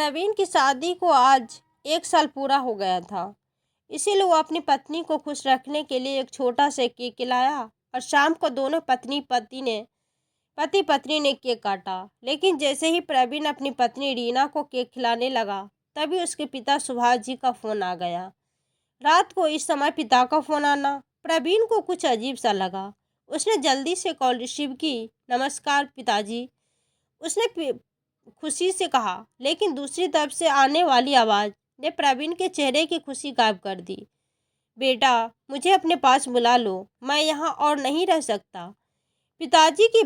प्रवीण की शादी को आज 1 साल पूरा हो गया था। इसीलिए वो अपनी पत्नी को खुश रखने के लिए एक छोटा सा केक लाया और शाम को दोनों पति पत्नी ने केक काटा। लेकिन जैसे ही प्रवीण अपनी पत्नी रीना को केक खिलाने लगा, तभी उसके पिता सुभाष जी का फ़ोन आ गया। रात को इस समय पिता का फ़ोन आना प्रवीण को कुछ अजीब सा लगा। उसने जल्दी से कॉल रिसीव की। नमस्कार पिताजी, उसने खुशी से कहा, लेकिन दूसरी तरफ से आने वाली आवाज़ ने प्रवीण के चेहरे की खुशी गायब कर दी। बेटा, मुझे अपने पास बुला लो, मैं यहाँ और नहीं रह सकता। पिताजी की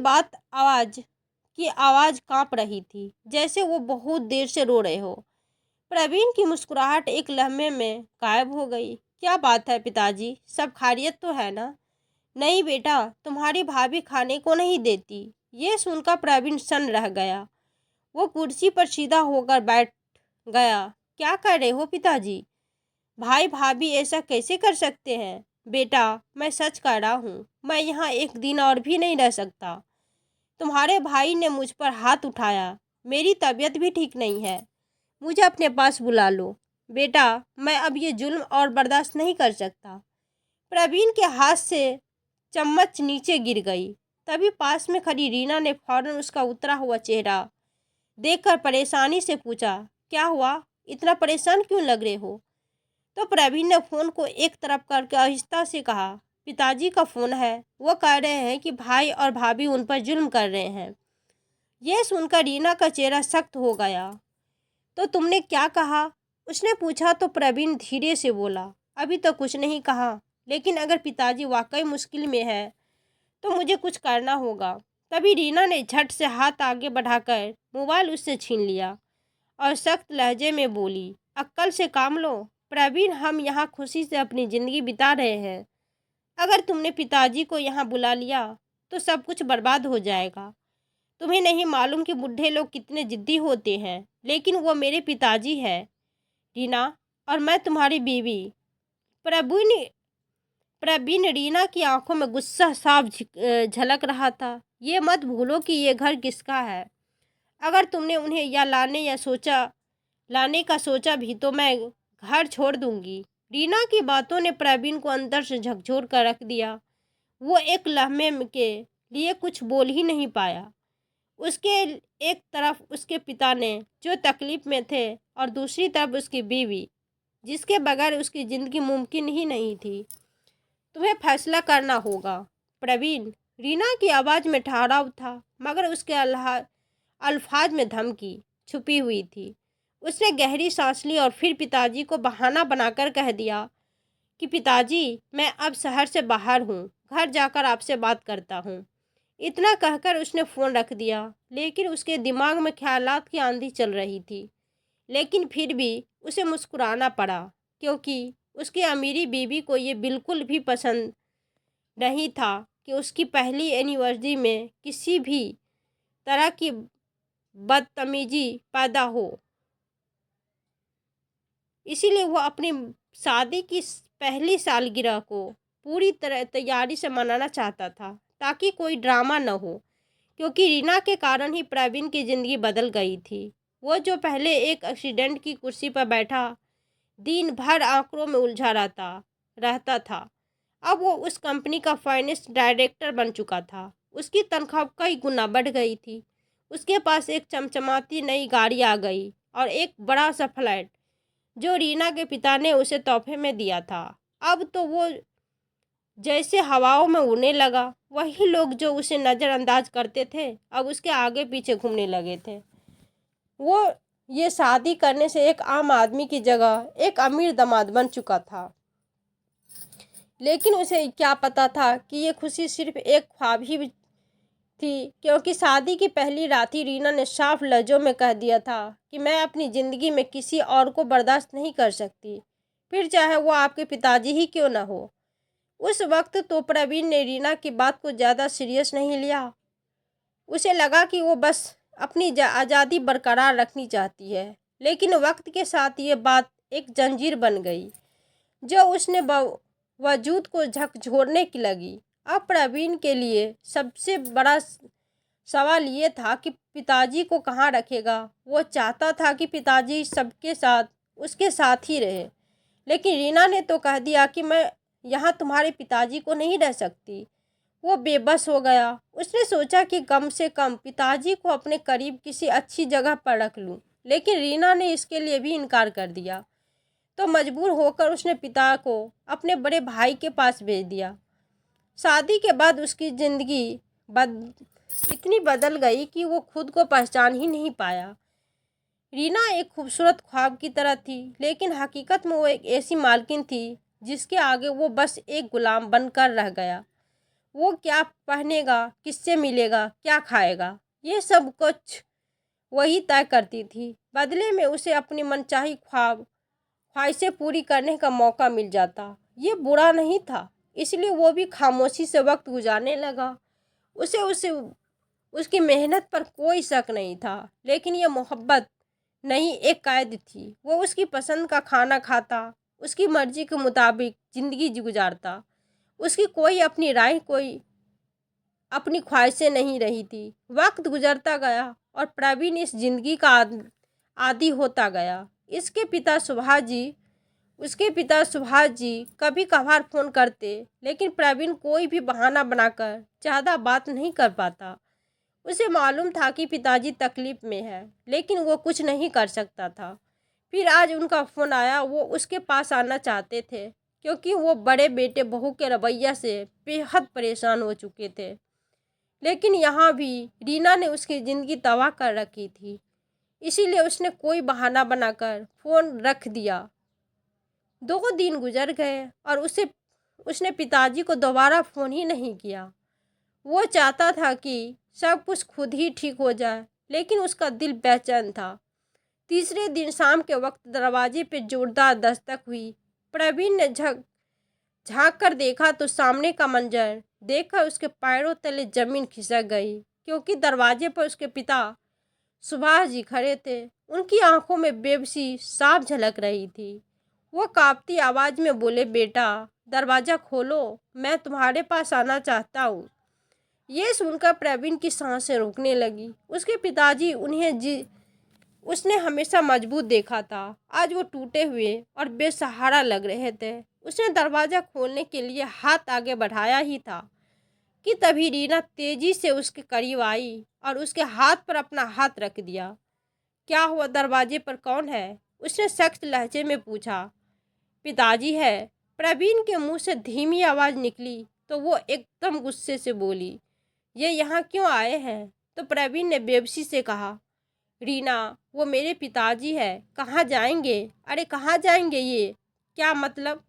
आवाज़ कांप रही थी, जैसे वो बहुत देर से रो रहे हो। प्रवीण की मुस्कुराहट एक लम्हे में गायब हो गई। क्या बात है पिताजी, सब खैरियत तो है ना? नहीं बेटा, तुम्हारी भाभी खाने को नहीं देती। ये सुनकर प्रवीण सन्न रह गया। वो कुर्सी पर सीधा होकर बैठ गया। क्या कर रहे हो पिताजी? भाई भाभी ऐसा कैसे कर सकते हैं? बेटा, मैं सच कह रहा हूँ, मैं यहाँ एक दिन और भी नहीं रह सकता। तुम्हारे भाई ने मुझ पर हाथ उठाया। मेरी तबीयत भी ठीक नहीं है। मुझे अपने पास बुला लो। बेटा, मैं अब ये जुल्म और बर्दाश्त नहीं कर सकता। प्रवीण के हाथ से चम्मच नीचे गिर गई। तभी पास में खड़ी रीना ने फौरन उसका उतरा हुआ चेहरा देखकर परेशानी से पूछा, क्या हुआ? इतना परेशान क्यों लग रहे हो? तो प्रवीण ने फ़ोन को एक तरफ करके आहिस्ता से कहा, पिताजी का फ़ोन है। वो कह रहे हैं कि भाई और भाभी उन पर जुल्म कर रहे हैं। यह सुनकर रीना का चेहरा सख्त हो गया। तो तुमने क्या कहा? उसने पूछा। तो प्रवीण धीरे से बोला, अभी तो कुछ नहीं कहा, लेकिन अगर पिताजी वाकई मुश्किल में है तो मुझे कुछ करना होगा। तभी रीना ने झट से हाथ आगे बढ़ाकर मोबाइल उससे छीन लिया और सख्त लहजे में बोली, अक्ल से काम लो प्रवीण, हम यहाँ खुशी से अपनी ज़िंदगी बिता रहे हैं। अगर तुमने पिताजी को यहाँ बुला लिया तो सब कुछ बर्बाद हो जाएगा। तुम्हें नहीं मालूम कि बूढ़े लोग कितने जिद्दी होते हैं, लेकिन वो मेरे पिताजी हैं रीना, और मैं तुम्हारी बीवी। प्रवीण प्रवीण रीना की आंखों में गुस्सा साफ झलक रहा था। ये मत भूलो कि ये घर किसका है। अगर तुमने उन्हें या लाने का सोचा भी तो मैं घर छोड़ दूंगी। रीना की बातों ने प्रवीण को अंदर से झकझोर कर रख दिया। वो एक लम्हे के लिए कुछ बोल ही नहीं पाया। उसके एक तरफ उसके पिता ने जो तकलीफ में थे और दूसरी तरफ उसकी बीवी, जिसके बगैर उसकी ज़िंदगी मुमकिन ही नहीं थी। तुम्हें फैसला करना होगा प्रवीण। रीना की आवाज़ में ठहराव था, मगर उसके अल्फाज में धमकी छुपी हुई थी। उसने गहरी सांस ली और फिर पिताजी को बहाना बनाकर कह दिया कि पिताजी, मैं अब शहर से बाहर हूँ, घर जाकर आपसे बात करता हूँ। इतना कहकर उसने फ़ोन रख दिया। लेकिन उसके दिमाग में ख्यालात की आंधी चल रही थी। लेकिन फिर भी उसे मुस्कुराना पड़ा, क्योंकि उसकी अमीरी बीवी को ये बिल्कुल भी पसंद नहीं था कि उसकी पहली एनिवर्सरी में किसी भी तरह की बदतमीजी पैदा हो। इसीलिए वो अपनी शादी की पहली सालगिरह को पूरी तरह तैयारी से मनाना चाहता था, ताकि कोई ड्रामा न हो, क्योंकि रीना के कारण ही प्रवीण की ज़िंदगी बदल गई थी। वो जो पहले एक एक्सीडेंट की कुर्सी पर बैठा दिन भर आंकड़ों में उलझा रहता था, अब वो उस कंपनी का फाइनेंस डायरेक्टर बन चुका था। उसकी तनख्वाह कई गुना बढ़ गई थी। उसके पास एक चमचमाती नई गाड़ी आ गई और एक बड़ा सा फ्लैट, जो रीना के पिता ने उसे तोहफे में दिया था। अब तो वो जैसे हवाओं में उड़ने लगा। वही लोग जो उसे नज़रअंदाज करते थे, अब उसके आगे पीछे घूमने लगे थे। वो ये शादी करने से एक आम आदमी की जगह एक अमीर दामाद बन चुका था। लेकिन उसे क्या पता था कि ये खुशी सिर्फ एक ख्वाब ही थी, क्योंकि शादी की पहली रात ही रीना ने साफ लहजों में कह दिया था कि मैं अपनी ज़िंदगी में किसी और को बर्दाश्त नहीं कर सकती, फिर चाहे वो आपके पिताजी ही क्यों ना हो। उस वक्त तो प्रवीण ने रीना की बात को ज़्यादा सीरियस नहीं लिया। उसे लगा कि वो बस अपनी आज़ादी बरकरार रखनी चाहती है। लेकिन वक्त के साथ ये बात एक जंजीर बन गई, जो उसने वजूद को झकझोरने की लगी। अब प्रवीण के लिए सबसे बड़ा सवाल ये था कि पिताजी को कहाँ रखेगा। वो चाहता था कि पिताजी सबके साथ उसके साथ ही रहे, लेकिन रीना ने तो कह दिया कि मैं यहाँ तुम्हारे पिताजी को नहीं रह सकती। वो बेबस हो गया। उसने सोचा कि कम से कम पिताजी को अपने करीब किसी अच्छी जगह पर रख लूँ, लेकिन रीना ने इसके लिए भी इनकार कर दिया। तो मजबूर होकर उसने पिता को अपने बड़े भाई के पास भेज दिया। शादी के बाद उसकी ज़िंदगी इतनी बदल गई कि वो खुद को पहचान ही नहीं पाया। रीना एक खूबसूरत ख्वाब की तरह थी, लेकिन हकीकत में वो एक ऐसी मालकिन थी जिसके आगे वो बस एक गुलाम बनकर रह गया। वो क्या पहनेगा, किससे मिलेगा, क्या खाएगा, ये सब कुछ वही तय करती थी। बदले में उसे अपनी मनचाही ख्वाहिशें पूरी करने का मौका मिल जाता। ये बुरा नहीं था, इसलिए वो भी खामोशी से वक्त गुजारने लगा। उसे उसे उसकी मेहनत पर कोई शक नहीं था, लेकिन यह मोहब्बत नहीं, एक कैद थी। वो उसकी पसंद का खाना खाता, उसकी मर्जी के मुताबिक ज़िंदगी गुजारता। उसकी कोई अपनी राय, कोई अपनी ख्वाहिशें नहीं रही थी। वक्त गुजरता गया और प्रवीण इस जिंदगी का आदी होता गया। उसके पिता सुभाष जी कभी कभार फ़ोन करते, लेकिन प्रवीण कोई भी बहाना बनाकर ज़्यादा बात नहीं कर पाता। उसे मालूम था कि पिताजी तकलीफ़ में है, लेकिन वो कुछ नहीं कर सकता था। फिर आज उनका फ़ोन आया। वो उसके पास आना चाहते थे, क्योंकि वो बड़े बेटे बहू के रवैया से बेहद परेशान हो चुके थे। लेकिन यहाँ भी रीना ने उसकी ज़िंदगी तबाह कर रखी थी, इसीलिए उसने कोई बहाना बनाकर फ़ोन रख दिया। 2 दिन गुजर गए और उसने पिताजी को दोबारा फ़ोन ही नहीं किया। वो चाहता था कि सब कुछ खुद ही ठीक हो जाए, लेकिन उसका दिल बेचैन था। तीसरे दिन शाम के वक्त दरवाजे पर जोरदार दस्तक हुई। प्रवीण ने झांक कर देखा तो सामने का मंजर देखकर उसके पैरों तले जमीन खिसक गई, क्योंकि दरवाजे पर उसके पिता सुभाष जी खड़े थे। उनकी आंखों में बेबसी साफ झलक रही थी। वो कांपती आवाज़ में बोले, बेटा दरवाज़ा खोलो, मैं तुम्हारे पास आना चाहता हूँ। ये सुनकर प्रवीण की सांसें रुकने लगी। उसके पिताजी उसने हमेशा मजबूत देखा था, आज वो टूटे हुए और बेसहारा लग रहे थे। उसने दरवाज़ा खोलने के लिए हाथ आगे बढ़ाया ही था कि तभी रीना तेजी से उसके करीब आई और उसके हाथ पर अपना हाथ रख दिया। क्या हुआ, दरवाजे पर कौन है? उसने सख्त लहजे में पूछा। पिताजी है, प्रवीण के मुंह से धीमी आवाज़ निकली तो वो एकदम गुस्से से बोली, ये यहाँ क्यों आए हैं? तो प्रवीण ने बेबसी से कहा, रीना वो मेरे पिताजी है, कहाँ जाएंगे? अरे कहाँ जाएंगे, ये क्या मतलब?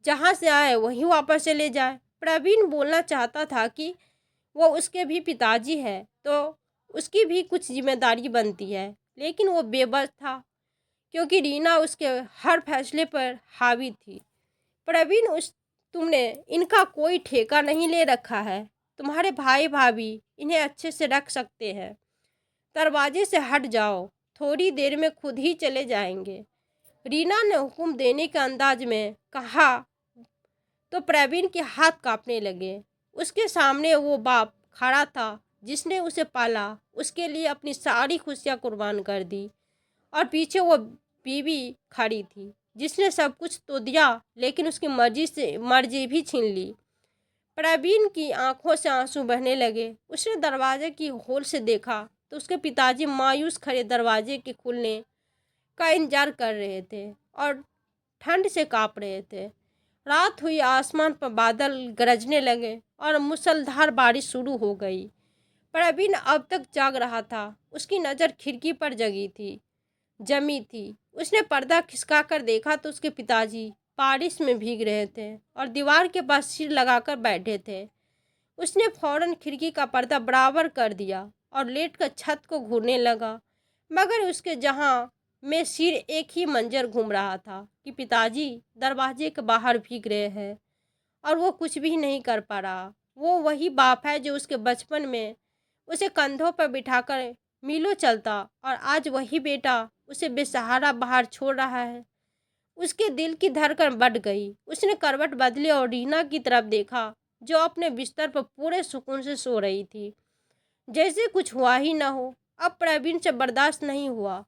जहाँ से आए वहीं वापस चले जाए। प्रवीण बोलना चाहता था कि वो उसके भी पिताजी है तो उसकी भी कुछ जिम्मेदारी बनती है, लेकिन वो बेबस था, क्योंकि रीना उसके हर फैसले पर हावी थी। प्रवीण तुमने इनका कोई ठेका नहीं ले रखा है। तुम्हारे भाई भाभी इन्हें अच्छे से रख सकते हैं। दरवाजे से हट जाओ, थोड़ी देर में खुद ही चले जाएंगे। रीना ने हुक्म देने के अंदाज में कहा तो प्रवीण के हाथ कांपने लगे। उसके सामने वो बाप खड़ा था जिसने उसे पाला, उसके लिए अपनी सारी खुशियाँ कुर्बान कर दी, और पीछे वो बीवी खड़ी थी जिसने सब कुछ तो दिया, लेकिन उसकी मर्जी भी छीन ली। प्रवीण की आंखों से आंसू बहने लगे। उसने दरवाजे की होल से देखा तो उसके पिताजी मायूस खड़े दरवाजे के खुलने का इंतजार कर रहे थे और ठंड से कांप रहे थे। रात हुई, आसमान पर बादल गरजने लगे और मूसलाधार बारिश शुरू हो गई। प्रवीण अब तक जाग रहा था। उसकी नज़र खिड़की पर जमी थी। उसने पर्दा खिसकाकर देखा तो उसके पिताजी बारिश में भीग रहे थे और दीवार के पास सिर लगाकर बैठे थे। उसने फौरन खिड़की का पर्दा बराबर कर दिया और लेटकर छत को घूरने लगा, मगर उसके जहां में सिर एक ही मंजर घूम रहा था कि पिताजी दरवाजे के बाहर भीग रहे हैं और वो कुछ भी नहीं कर पा रहा। वो वही बाप है जो उसके बचपन में उसे कंधों पर बिठाकर मीलों चलता, और आज वही बेटा उसे बेसहारा बाहर छोड़ रहा है। उसके दिल की धड़कन बढ़ गई। उसने करवट बदली और रीना की तरफ देखा जो अपने बिस्तर पर पूरे सुकून से सो रही थी। जैसे कुछ हुआ ही ना हो। अब प्रवीण से बर्दाश्त नहीं हुआ।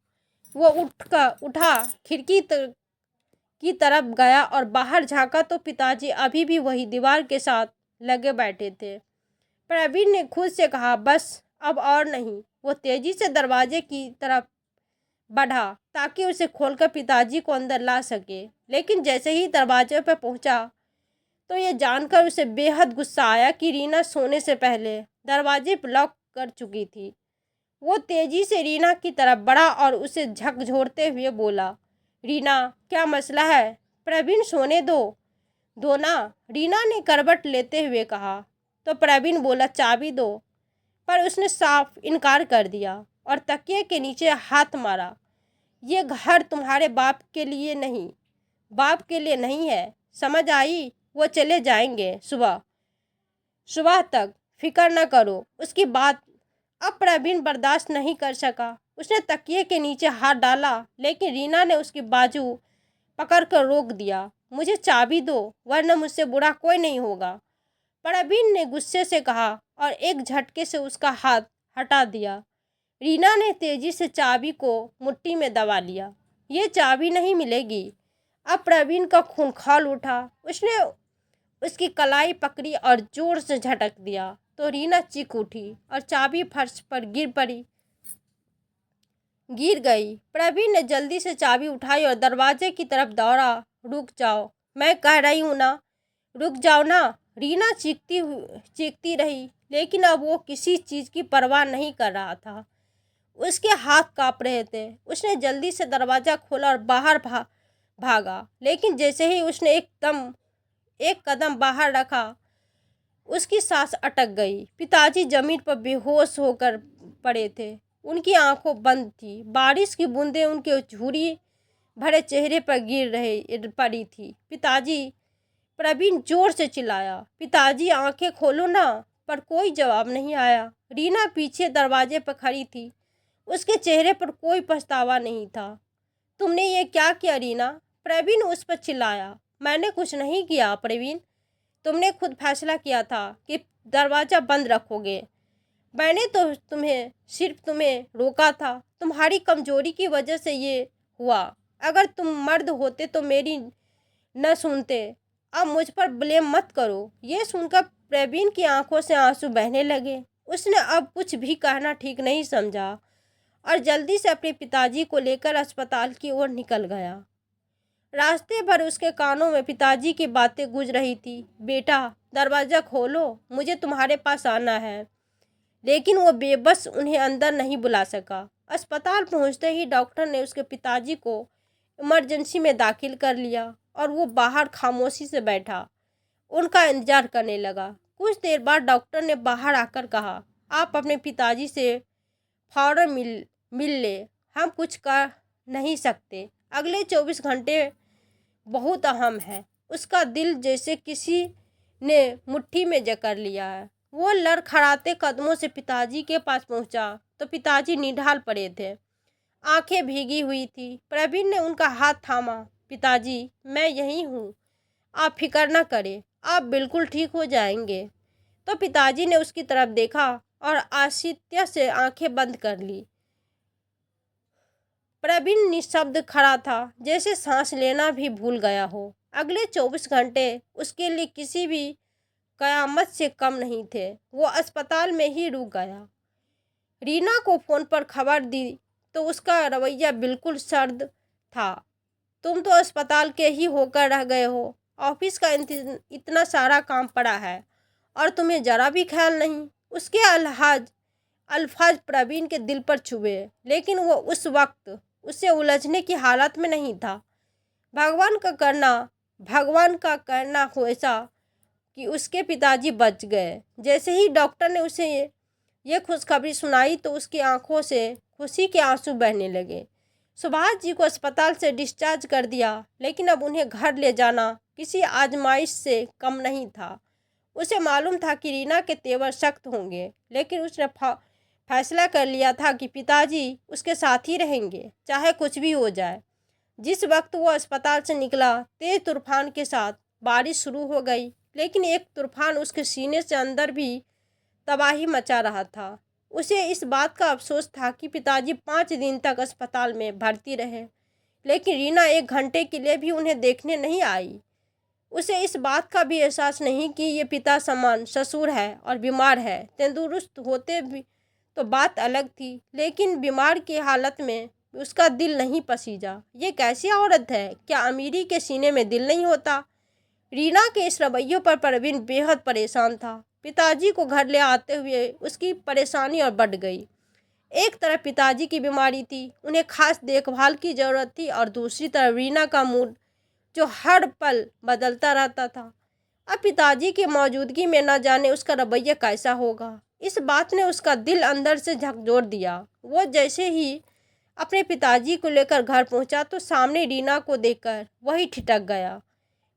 वो उठा, खिड़की की तरफ गया और बाहर झांका तो पिताजी अभी भी वही दीवार के साथ लगे बैठे थे। प्रवीण ने खुद से कहा, बस अब और नहीं। वो तेजी से दरवाजे की तरफ बढ़ा ताकि उसे खोलकर पिताजी को अंदर ला सके, लेकिन जैसे ही दरवाजे पर पहुंचा तो ये जानकर उसे बेहद गुस्सा आया कि रीना सोने से पहले दरवाजे पर लॉक कर चुकी थी। वो तेजी से रीना की तरफ बढ़ा और उसे झकझोरते हुए बोला, रीना, क्या मसला है? प्रवीण, सोने दो ना, रीना ने करवट लेते हुए कहा। तो प्रवीण बोला, चाबी दो, पर उसने साफ इनकार कर दिया और तकिए के नीचे हाथ मारा। ये घर तुम्हारे बाप के लिए नहीं है, समझ आई? वो चले जाएंगे सुबह तक, फिक्र न करो उसकी बात। अब प्रवीण बर्दाश्त नहीं कर सका। उसने तकिए के नीचे हाथ डाला, लेकिन रीना ने उसकी बाजू पकड़कर रोक दिया। मुझे चाबी दो, वरना मुझसे बुरा कोई नहीं होगा, प्रवीण ने गुस्से से कहा और एक झटके से उसका हाथ हटा दिया। रीना ने तेजी से चाबी को मुट्ठी में दबा लिया। ये चाबी नहीं मिलेगी। अब प्रवीण का खून खौल उठा। उसने उसकी कलाई पकड़ी और जोर से झटक दिया तो रीना चीख उठी और चाबी फर्श पर गिर गई। प्रवीण ने जल्दी से चाबी उठाई और दरवाजे की तरफ दौड़ा। रुक जाओ, मैं कह रही हूँ ना, रुक जाओ ना। रीना चीखती रही, लेकिन अब वो किसी चीज़ की परवाह नहीं कर रहा था। उसके हाथ कांप रहे थे। उसने जल्दी से दरवाज़ा खोला और बाहर भागा, लेकिन जैसे ही उसने एक कदम बाहर रखा, उसकी सांस अटक गई। पिताजी जमीन पर बेहोश होकर पड़े थे। उनकी आंखों बंद थी। बारिश की बूंदें उनके झुर्री भरे चेहरे पर पड़ी थी। पिताजी, प्रवीण जोर से चिल्लाया, पिताजी, आंखें खोलो ना, पर कोई जवाब नहीं आया। रीना पीछे दरवाजे पर खड़ी थी। उसके चेहरे पर कोई पछतावा नहीं था। तुमने ये क्या किया रीना? प्रवीण उस पर चिल्लाया। मैंने कुछ नहीं किया प्रवीण, तुमने खुद फैसला किया था कि दरवाज़ा बंद रखोगे। मैंने तो सिर्फ तुम्हें रोका था। तुम्हारी कमजोरी की वजह से ये हुआ। अगर तुम मर्द होते तो मेरी न सुनते। अब मुझ पर ब्लेम मत करो। ये सुनकर प्रवीण की आंखों से आंसू बहने लगे। उसने अब कुछ भी कहना ठीक नहीं समझा और जल्दी से अपने पिताजी को लेकर अस्पताल की ओर निकल गया। रास्ते भर उसके कानों में पिताजी की बातें गूंज रही थी। बेटा, दरवाज़ा खोलो, मुझे तुम्हारे पास आना है। लेकिन वो बेबस उन्हें अंदर नहीं बुला सका। अस्पताल पहुंचते ही डॉक्टर ने उसके पिताजी को इमरजेंसी में दाखिल कर लिया और वो बाहर खामोशी से बैठा उनका इंतजार करने लगा। कुछ देर बाद डॉक्टर ने बाहर आकर कहा, आप अपने पिताजी से फौरन मिल ले, हम कुछ कर नहीं सकते। अगले 24 घंटे बहुत अहम है। उसका दिल जैसे किसी ने मुट्ठी में जकड़ लिया है। वो लड़खड़ाते कदमों से पिताजी के पास पहुंचा तो पिताजी निढाल पड़े थे, आंखें भीगी हुई थी। प्रवीण ने उनका हाथ थामा। पिताजी, मैं यहीं हूँ, आप फिक्र न करें, आप बिल्कुल ठीक हो जाएंगे। तो पिताजी ने उसकी तरफ देखा और आश्चर्य से आंखें बंद कर ली। प्रवीण निशब्द खड़ा था, जैसे सांस लेना भी भूल गया हो। अगले 24 घंटे उसके लिए किसी भी कयामत से कम नहीं थे। वो अस्पताल में ही रुक गया। रीना को फ़ोन पर खबर दी तो उसका रवैया बिल्कुल सर्द था। तुम तो अस्पताल के ही होकर रह गए हो। ऑफिस का इतना सारा काम पड़ा है और तुम्हें ज़रा भी ख्याल नहीं। उसके अल्फाज प्रवीण के दिल पर छुए, लेकिन वो उस वक्त उससे उलझने की हालत में नहीं था। भगवान का करना हो ऐसा कि उसके पिताजी बच गए। जैसे ही डॉक्टर ने उसे ये खुशखबरी सुनाई तो उसकी आंखों से खुशी के आंसू बहने लगे। सुभाष जी को अस्पताल से डिस्चार्ज कर दिया, लेकिन अब उन्हें घर ले जाना किसी आजमाइश से कम नहीं था। उसे मालूम था कि रीना के तेवर सख्त होंगे, लेकिन उसने फैसला कर लिया था कि पिताजी उसके साथ ही रहेंगे, चाहे कुछ भी हो जाए। जिस वक्त वो अस्पताल से निकला, तेज तूफान के साथ बारिश शुरू हो गई, लेकिन एक तूफान उसके सीने से अंदर भी तबाही मचा रहा था। उसे इस बात का अफसोस था कि पिताजी 5 दिन तक अस्पताल में भर्ती रहे, लेकिन रीना 1 घंटे के लिए भी उन्हें देखने नहीं आई। उसे इस बात का भी एहसास नहीं कि ये पिता समान ससुर है और बीमार है। तंदुरुस्त होते भी तो बात अलग थी, लेकिन बीमार की हालत में उसका दिल नहीं पसीजा। ये कैसी औरत है? क्या अमीरी के सीने में दिल नहीं होता? रीना के इस रवैये पर प्रवीण बेहद परेशान था। पिताजी को घर ले आते हुए उसकी परेशानी और बढ़ गई। एक तरफ पिताजी की बीमारी थी, उन्हें खास देखभाल की जरूरत थी, और दूसरी तरफ रीना का मूड जो हर पल बदलता रहता था। अब पिताजी की मौजूदगी में न जाने उसका रवैया कैसा होगा। इस बात ने उसका दिल अंदर से झकझोर दिया। वो जैसे ही अपने पिताजी को लेकर घर पहुंचा तो सामने रीना को देखकर वही ठिठक गया।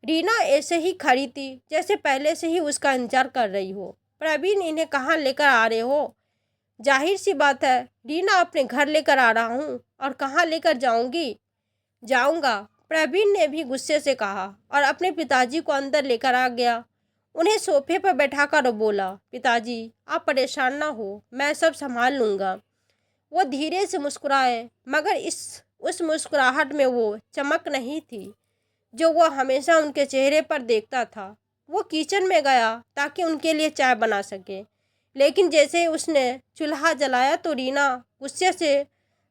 रीना ऐसे ही खड़ी थी जैसे पहले से ही उसका इंतजार कर रही हो। प्रवीण, इन्हें कहाँ लेकर आ रहे हो? जाहिर सी बात है, रीना अपने घर लेकर आ रहा हूँ। और कहाँ लेकर जाऊंगी? जाऊंगा, प्रवीण ने भी गुस्से से कहा और अपने पिताजी को अंदर लेकर आ गया। उन्हें सोफे पर बैठाकर बोला, पिताजी आप परेशान ना हो, मैं सब संभाल लूँगा। वो धीरे से मुस्कुराए, मगर उस मुस्कुराहट में वो चमक नहीं थी जो वो हमेशा उनके चेहरे पर देखता था। वो किचन में गया ताकि उनके लिए चाय बना सके, लेकिन जैसे ही उसने चूल्हा जलाया तो रीना गुस्से से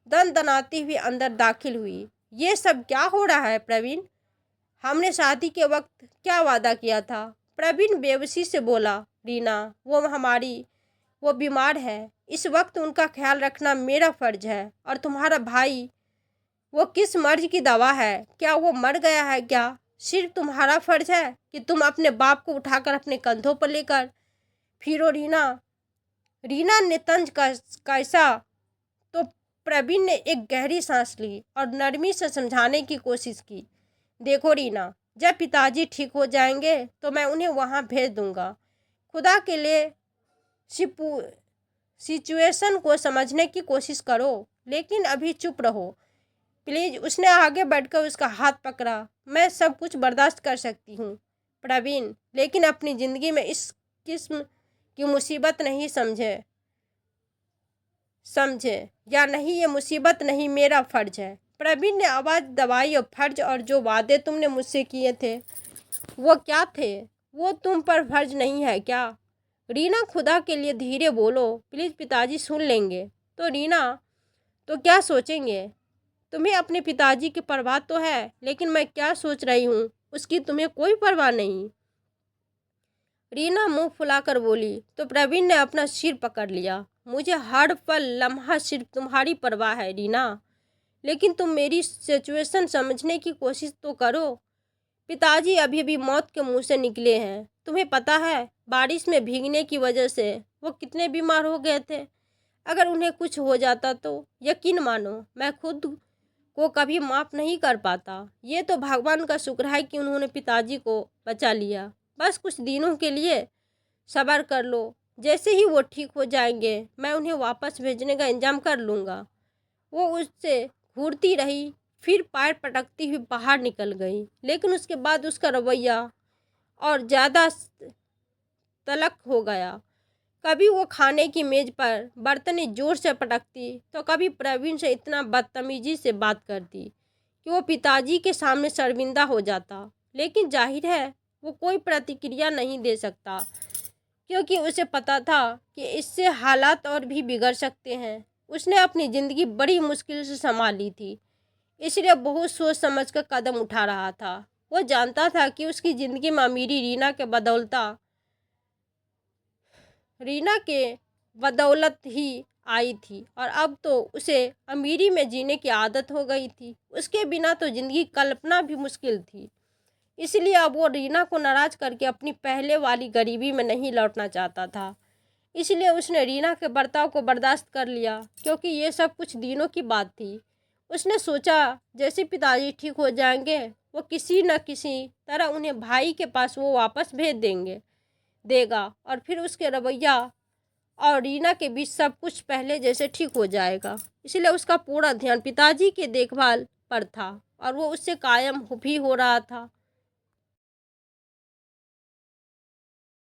दनाती हुई अंदर दाखिल हुई। ये सब क्या हो रहा है प्रवीण? हमने शादी के वक्त क्या वादा किया था? प्रवीण बेबसी से बोला, रीना वो बीमार है। इस वक्त उनका ख्याल रखना मेरा फर्ज है। और तुम्हारा भाई, वो किस मर्ज की दवा है? क्या वो मर गया है क्या? सिर्फ तुम्हारा फर्ज है कि तुम अपने बाप को उठाकर अपने कंधों पर लेकर फिरो। रीना ने तंज कैसा तो प्रवीण ने एक गहरी सांस ली और नरमी से समझाने की कोशिश की। देखो रीना, जब पिताजी ठीक हो जाएंगे तो मैं उन्हें वहाँ भेज दूँगा। खुदा के लिए सिचुएशन को समझने की कोशिश करो, लेकिन अभी चुप रहो प्लीज़। उसने आगे बढ़कर उसका हाथ पकड़ा। मैं सब कुछ बर्दाश्त कर सकती हूँ प्रवीण, लेकिन अपनी ज़िंदगी में इस किस्म की मुसीबत नहीं समझे या नहीं, ये मुसीबत नहीं, मेरा फ़र्ज है। प्रवीण ने आवाज़ दबाई। और फर्ज? और जो वादे तुमने मुझसे किए थे वो क्या थे? वो तुम पर फर्ज नहीं है क्या? रीना, खुदा के लिए धीरे बोलो प्लीज़, पिताजी सुन लेंगे तो। रीना, तो क्या सोचेंगे? तुम्हें अपने पिताजी की परवाह तो है, लेकिन मैं क्या सोच रही हूँ उसकी तुम्हें कोई परवाह नहीं। रीना मुंह फुलाकर बोली तो प्रवीण ने अपना सिर पकड़ लिया। मुझे हर पल लम्हा सिर्फ तुम्हारी परवाह है रीना, लेकिन तुम मेरी सिचुएशन समझने की कोशिश तो करो। पिताजी अभी भी मौत के मुंह से निकले हैं। तुम्हें पता है बारिश में भीगने की वजह से वो कितने बीमार हो गए थे। अगर उन्हें कुछ हो जाता तो यकीन मानो मैं खुद को कभी माफ़ नहीं कर पाता। ये तो भगवान का शुक्र है कि उन्होंने पिताजी को बचा लिया। बस कुछ दिनों के लिए सब्र कर लो। जैसे ही वो ठीक हो जाएंगे मैं उन्हें वापस भेजने का इंतजाम कर लूँगा। वो उससे घूरती रही, फिर पैर पटकती हुई बाहर निकल गई। लेकिन उसके बाद उसका रवैया और ज़्यादा तल्ख हो गया। कभी वो खाने की मेज़ पर बर्तनें ज़ोर से पटकती तो कभी प्रवीण से इतना बदतमीजी से बात करती कि वो पिताजी के सामने शर्मिंदा हो जाता। लेकिन जाहिर है वो कोई प्रतिक्रिया नहीं दे सकता, क्योंकि उसे पता था कि इससे हालात और भी बिगड़ सकते हैं। उसने अपनी ज़िंदगी बड़ी मुश्किल से संभाली थी, इसलिए बहुत सोच समझ कर कदम उठा रहा था। वो जानता था कि उसकी ज़िंदगी में अमीरी रीना के बदौलत ही आई थी, और अब तो उसे अमीरी में जीने की आदत हो गई थी। उसके बिना तो ज़िंदगी कल्पना भी मुश्किल थी। इसलिए अब वो रीना को नाराज़ करके अपनी पहले वाली गरीबी में नहीं लौटना चाहता था। इसलिए उसने रीना के बर्ताव को बर्दाश्त कर लिया, क्योंकि ये सब कुछ दिनों की बात थी। उसने सोचा जैसे पिताजी ठीक हो जाएंगे वो किसी न किसी तरह उन्हें भाई के पास वो वापस भेज देगा, और फिर उसके रवैया और रीना के बीच सब कुछ पहले जैसे ठीक हो जाएगा। इसलिए उसका पूरा ध्यान पिताजी के देखभाल पर था, और वो उससे कायम भी हो रहा था।